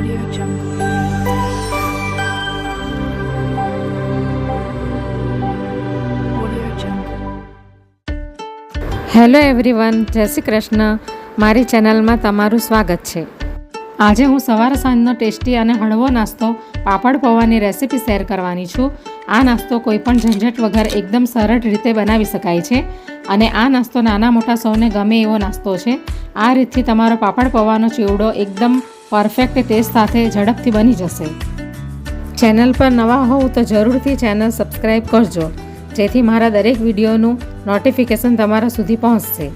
Audio Jungle. Audio Jungle. Hello everyone, જય શ્રી કૃષ્ણ. મારી ચેનલમાં તમારું સ્વાગત છે. આજે હું સવાર સાંજનો ટેસ્ટી અને હળવો નાસ્તો પાપડ પૌવાની રેસીપી શેર કરવાની છું. આ નાસ્તો કોઈપણ ઝંઝટ વગર એકદમ સરળ રીતે બનાવી શકાય છે અને આ નાસ્તો નાના મોટા સૌને ગમે એવો નાસ્તો છે. આ રીતથી તમારો પાપડ પૌવાનો ચેવડો એકદમ પરફેક્ટ ટેસ્ટ સાથે ઝડપથી બની જશે. ચેનલ પર નવા હોવ તો જરૂરથી ચેનલ સબસ્ક્રાઈબ કરજો, જેથી મારા દરેક વિડીયોનું નોટિફિકેશન તમારા સુધી પહોંચશે.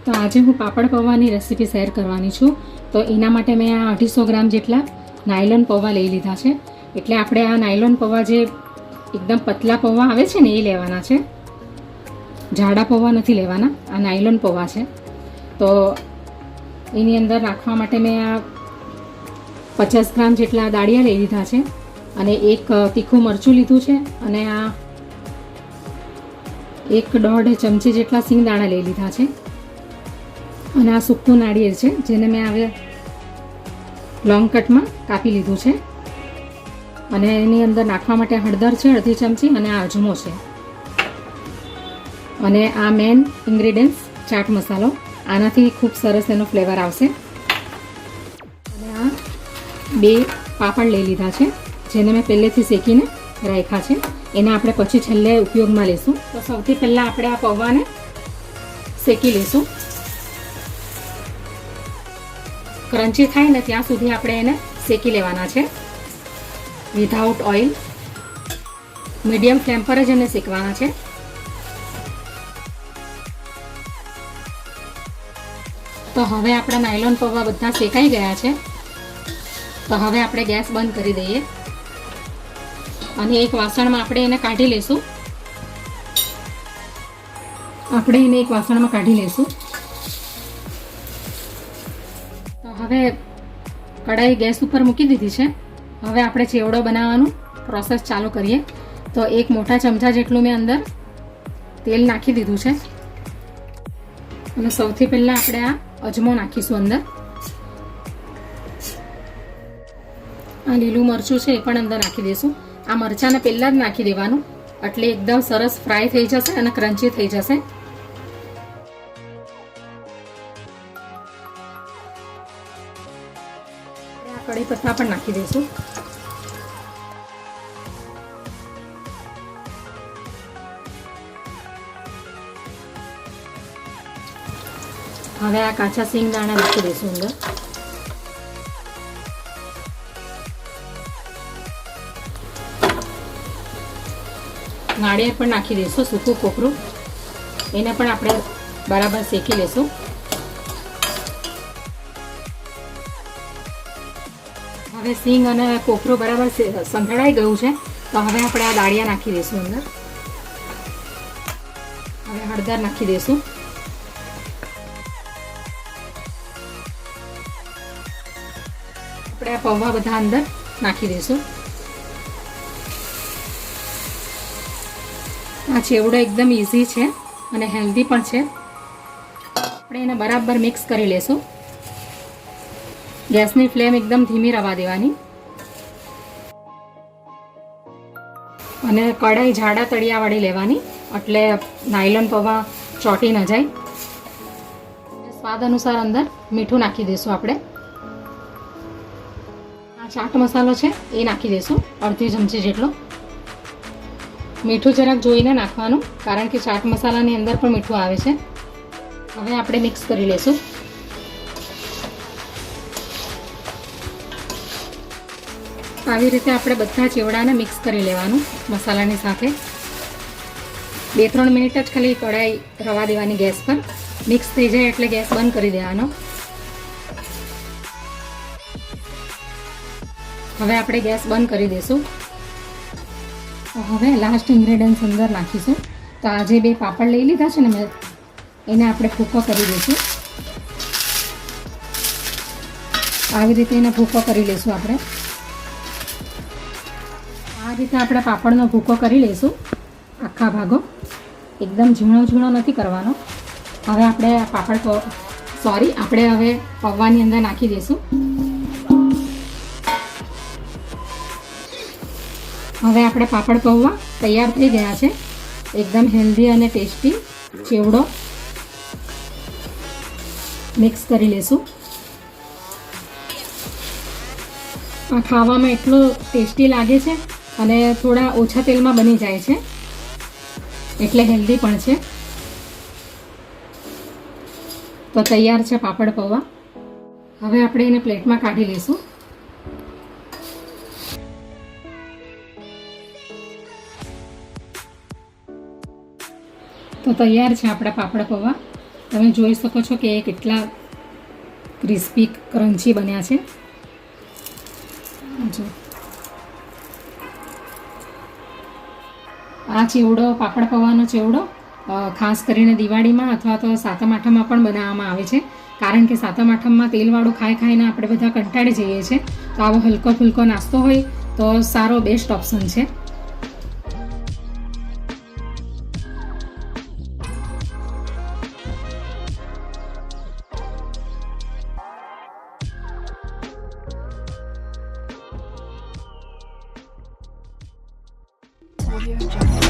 તો આજે હું પાપડ પૌવાની રેસીપી શેર કરવાની છું. તો એના માટે મેં આ 250 ગ્રામ જેટલા નાયલોન પૌવા લઈ લીધા છે. એટલે આપણે આ નાયલોન પૌવા જે એકદમ પતલા પૌવા આવે છે ને એ લેવાના છે, જાડા પૌવા નથી લેવાના. આ નાયલોન પૌવા છે. તો એની અંદર નાખવા માટે મેં આ 50 ગ્રામ જેટલા દાળિયા લઈ લીધા છે અને એક તીખું મરચું લીધું છે અને આ 1.5 ચમચી જેટલા સિંગદાણા લઈ લીધા છે અને આ સૂકું નાળિયેર છે જેને મેં હવે લોંગ કટમાં કાપી લીધું છે. અને એની અંદર નાખવા માટે હળદર છે અડધી ચમચી અને આ અજમો છે અને આ મેન ઇન્ગ્રીડિયન્ટ્સ ચાટ મસાલો. આનાથી ખૂબ સરસ એનો ફ્લેવર આવશે. અને આ 2 પાપડ લઈ લીધા છે જેને મેં પહેલેથી શેકીને રાખ્યા છે. એને આપણે પછી છેલ્લે ઉપયોગમાં લઈશું. તો સૌથી પહેલાં આપણે આ પૌવાને શેકી લઈશું. ક્રન્ચી થાય ને ત્યાં સુધી આપણે એને શેકી લેવાના છે વિધાઉટ ઓઇલ. મીડિયમ ફ્લેમ પર જ એને શેકવાના છે. તો હવે આપણા નાયલોન પૌવા બધા શેકાઈ ગયા છે. તો હવે આપણે ગેસ બંધ કરી દઈએ અને એક વાસણમાં આપણે એને કાઢી લઈશું. તો હવે કઢાઈ ગેસ ઉપર મૂકી દીધી છે. હવે આપણે ચેવડો બનાવવાનું પ્રોસેસ ચાલુ કરીએ. તો એક મોટા ચમચા જેટલું મેં અંદર તેલ નાખી દીધું છે અને સૌથી પહેલાં આપણે આ અજમો નાખીશું અંદર. આ લીલું મરચું છે એ પણ અંદર નાખી દઈશું. આ મરચાંને પહેલાં જ નાખી દેવાનું એટલે એકદમ સરસ ફ્રાય થઈ જશે અને ક્રન્ચી થઈ જશે. આ કઢી પત્તા પણ નાખી દઈશું. હવે આ કાચા સિંગદાણા નાખી દઈશું અંદર. નાળિયેર પણ નાખી દઈશું, સૂકું કોપરું. એને પણ આપણે બરાબર શેકી લઈશું. હવે સિંગ અને કોપરું બરાબર સંતળાઈ ગયું છે. તો હવે આપણે આ દાળિયા નાખી દઈશું અંદર. હવે હળદર નાખી દઈશું. આપણે આ પૌવા બધા અંદર નાખી દઈશું. આ ચેવડો એકદમ ઇઝી છે અને હેલ્ધી પણ છે. આપણે એને બરાબર મિક્સ કરી લઈશું. ગેસની ફ્લેમ એકદમ ધીમી રહેવા દેવાની અને કઢાઈ જાડા તળિયાવાળી લેવાની એટલે નાયલોન પૌવા ચોંટી ન જાય. સ્વાદ અનુસાર અંદર મીઠું નાખી દઈશું. આપણે આ ચાટ મસાલો છે એ નાખી દઈશું અડધી ચમચી જેટલો. મીઠું જરાક જોઈને નાખવાનું કારણ કે ચાટ મસાલાની અંદર પણ મીઠું આવે છે. હવે આપણે મિક્સ કરી લઈશું. આવી રીતે આપણે બધા ચેવડાને મિક્સ કરી લેવાનું મસાલાની સાથે. 2-3 મિનિટ જ ખાલી કઢાઈ રવા દેવાની ગેસ પર. મિક્સ થઈ જાય એટલે ગેસ બંધ કરી દેવાનો. હવે આપણે ગેસ બંધ કરી દઈશું. હવે લાસ્ટ ઇન્ગ્રેડિયન્ટ્સ અંદર નાખીશું. તો આ જે 2 પાપડ લઈ લીધા છે ને મેં, એને આપણે ભૂકો કરી દઈશું. આવી રીતે એને ભૂકો કરી લઈશું. આપણે આ રીતે આપણે પાપડનો ભૂકો કરી લઈશું આખા ભાગો. એકદમ ઝીણો ઝીણો નથી કરવાનો. હવે આપણે આપણે હવે પૌવાની અંદર નાખી દઈશું. હવે આપણે પાપડ પૌવા તૈયાર થઈ ગયા છે. એકદમ હેલ્ધી અને ટેસ્ટી ચેવડો મિક્સ કરી લેશું. આ ખાવામાં એટલો ટેસ્ટી લાગે છે અને થોડા ઓછા તેલમાં બની જાય છે, એટલે હેલ્ધી પણ છે. તો તૈયાર છે પાપડ પૌવા. હવે આપણે એને પ્લેટમાં કાઢી લઈશું. તો તૈયાર છે આપણા પાપડ પૌવા. તમે જોઈ શકો છો કે એ કેટલા ક્રિસ્પી ક્રન્ચી બન્યા છે. જો આ ચેવડો, પાપડ પૌવાનો ચેવડો ખાસ કરીને દિવાળીમાં અથવા તો સાતમ આઠમમાં પણ બનાવવામાં આવે છે. કારણ કે સાતમ આઠમમાં તેલવાળું ખાઈને આપણે બધા કંટાળી જઈએ છીએ. તો આવો હલકો ફુલકો નાસ્તો હોય તો સારો બેસ્ટ ઓપ્શન છે. Audio Jungle.